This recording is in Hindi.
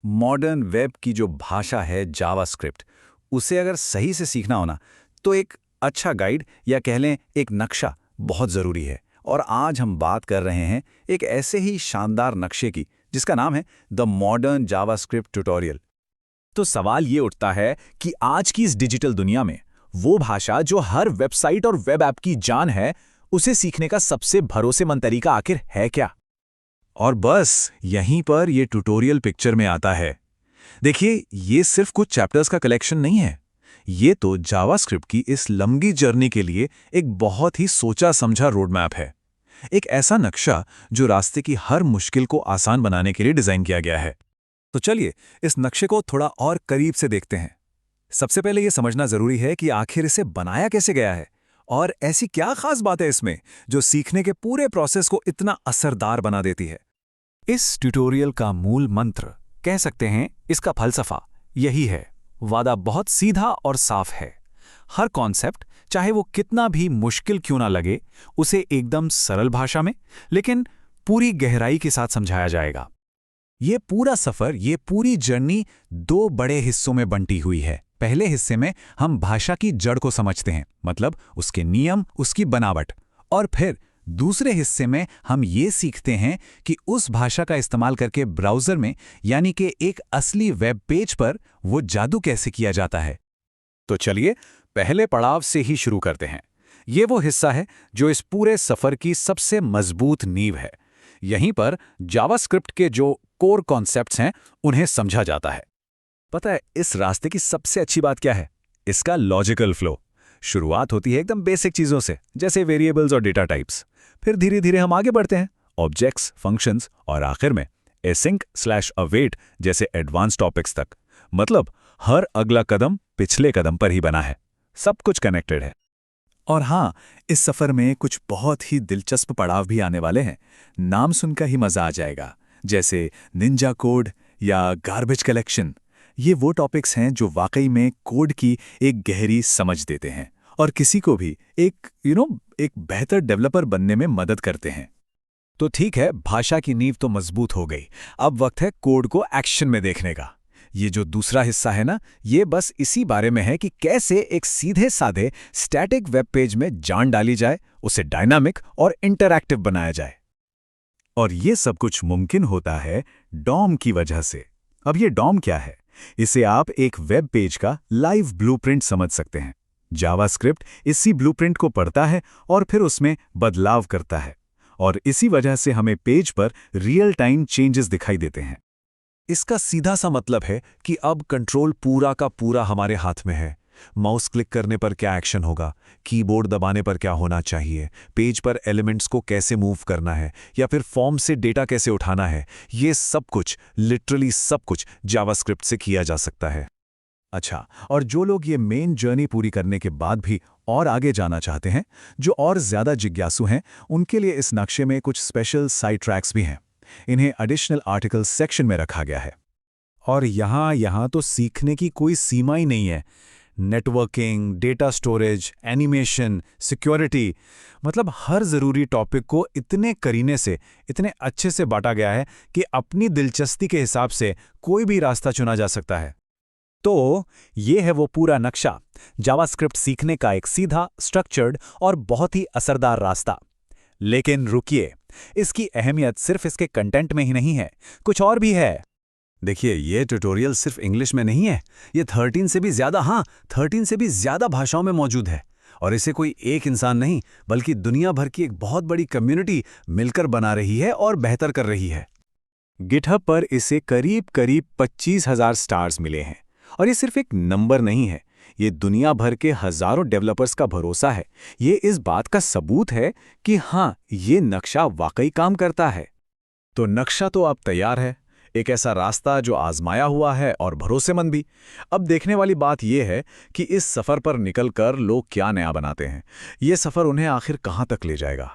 मॉडर्न वेब की जो भाषा है जावास्क्रिप्ट, उसे अगर सही से सीखना हो ना, तो एक अच्छा गाइड या कह लें एक नक्शा बहुत ज़रूरी है। और आज हम बात कर रहे हैं एक ऐसे ही शानदार नक्शे की जिसका नाम है द मॉडर्न जावास्क्रिप्ट ट्यूटोरियल। तो सवाल ये उठता है कि आज की इस डिजिटल दुनिया में वो भाषा जो हर वेबसाइट और वेब ऐप की जान है, उसे सीखने का सबसे भरोसेमंद तरीका आखिर है क्या? और बस यहीं पर ये ट्यूटोरियल पिक्चर में आता है। देखिए, ये सिर्फ कुछ चैप्टर्स का कलेक्शन नहीं है। ये तो जावास्क्रिप्ट की इस लंबी जर्नी के लिए एक बहुत ही सोचा समझा रोड मैप है। एक ऐसा नक्शा जो रास्ते की हर मुश्किल को आसान बनाने के लिए डिजाइन किया गया है। तो चलिए इस नक्शे को थोड़ा और करीब से देखते हैं। सबसे पहले ये समझना जरूरी है कि आखिर इसे बनाया कैसे गया है और ऐसी क्या खास बात है इसमें जो सीखने के पूरे प्रोसेस को इतना असरदार बना देती है। इस ट्यूटोरियल का मूल मंत्र, कह सकते हैं इसका फलसफा, यही है। वादा बहुत सीधा और साफ है। हर कॉन्सेप्ट, चाहे वो कितना भी मुश्किल क्यों ना लगे, उसे एकदम सरल भाषा में लेकिन पूरी गहराई के साथ समझाया जाएगा। ये पूरा सफर, ये पूरी जर्नी दो बड़े हिस्सों में बंटी हुई है। पहले हिस्से में हम भाषा की जड़ को समझते हैं, मतलब उसके नियम, उसकी बनावट। और फिर दूसरे हिस्से में हम ये सीखते हैं कि उस भाषा का इस्तेमाल करके ब्राउज़र में, यानी कि एक असली वेब पेज पर, वो जादू कैसे किया जाता है। तो चलिए पहले पड़ाव से ही शुरू करते हैं। ये वो हिस्सा है जो इस पूरे सफर की सबसे मजबूत नींव है। यहीं पर जावास्क्रिप्ट के जो कोर कॉन्सेप्ट्स हैं, उन्हें समझा जाता है। पता है इस रास्ते की सबसे अच्छी बात क्या है? इसका लॉजिकल फ्लो। शुरुआत होती है एकदम बेसिक चीज़ों से, जैसे वेरिएबल्स और डेटा टाइप्स। फिर धीरे धीरे हम आगे बढ़ते हैं, ऑब्जेक्ट्स, फंक्शंस और आखिर में एसिंक/अवेट जैसे एडवांस टॉपिक्स तक। मतलब हर अगला कदम पिछले कदम पर ही बना है, सब कुछ कनेक्टेड है। और हाँ, इस सफ़र में कुछ बहुत ही दिलचस्प पड़ाव भी आने वाले हैं। नाम सुनकर ही मज़ा आ जाएगा, जैसे निंजा कोड या गार्बेज कलेक्शन। ये वो टॉपिक्स हैं जो वाकई में कोड की एक गहरी समझ देते हैं और किसी को भी एक एक बेहतर डेवलपर बनने में मदद करते हैं। तो ठीक है, भाषा की नींव तो मजबूत हो गई। अब वक्त है कोड को एक्शन में देखने का। ये जो दूसरा हिस्सा है ना, ये बस इसी बारे में है कि कैसे एक सीधे साधे स्टैटिक वेब पेज में जान डाली जाए, उसे डायनामिक और इंटरैक्टिव बनाया जाए। और ये सब कुछ मुमकिन होता है डॉम की वजह से। अब ये डॉम क्या है? इसे आप एक वेब पेज का लाइव ब्लूप्रिंट समझ सकते हैं। जावास्क्रिप्ट इसी ब्लूप्रिंट को पढ़ता है और फिर उसमें बदलाव करता है, और इसी वजह से हमें पेज पर रियल टाइम चेंजेस दिखाई देते हैं। इसका सीधा सा मतलब है कि अब कंट्रोल पूरा का पूरा हमारे हाथ में है। माउस क्लिक करने पर क्या एक्शन होगा, कीबोर्ड दबाने पर क्या होना चाहिए, पेज पर एलिमेंट्स को कैसे मूव करना है, या फिर फॉर्म से डेटा कैसे उठाना है, ये सब कुछ, लिटरली सब कुछ जावास्क्रिप्ट से किया जा सकता है। अच्छा, और जो लोग ये मेन जर्नी पूरी करने के बाद भी और आगे जाना चाहते हैं, जो और ज़्यादा जिज्ञासु हैं, उनके लिए इस नक्शे में कुछ स्पेशल साइड ट्रैक्स भी हैं। इन्हें एडिशनल आर्टिकल्स सेक्शन में रखा गया है। और यहाँ तो सीखने की कोई सीमा ही नहीं है। Networking, data storage, animation, security, मतलब हर ज़रूरी टॉपिक को इतने करीने से, इतने अच्छे से बांटा गया है कि अपनी दिलचस्पी के हिसाब से कोई भी रास्ता चुना जा सकता है। तो ये है वो पूरा नक्शा, जावास्क्रिप्ट सीखने का एक सीधा, स्ट्रक्चर्ड और बहुत ही असरदार रास्ता। लेकिन रुकिए, इसकी अहमियत सिर्फ इसके कंटेंट में ही नहीं है, कुछ और भी है। देखिए, ये ट्यूटोरियल सिर्फ इंग्लिश में नहीं है, ये 13 से भी ज़्यादा भाषाओं में मौजूद है। और इसे कोई एक इंसान नहीं, बल्कि दुनिया भर की एक बहुत बड़ी कम्युनिटी मिलकर बना रही है और बेहतर कर रही है। गिटहब पर इसे करीब 25,000 स्टार्स मिले हैं। और ये सिर्फ एक नंबर नहीं है, ये दुनिया भर के हजारों डेवलपर्स का भरोसा है। ये इस बात का सबूत है कि हाँ, ये नक्शा वाकई काम करता है। तो नक्शा तो अब तैयार है, एक ऐसा रास्ता जो आजमाया हुआ है और भरोसेमंद भी। अब देखने वाली बात यह है कि इस सफ़र पर निकलकर लोग क्या नया बनाते हैं। ये सफ़र उन्हें आखिर कहाँ तक ले जाएगा।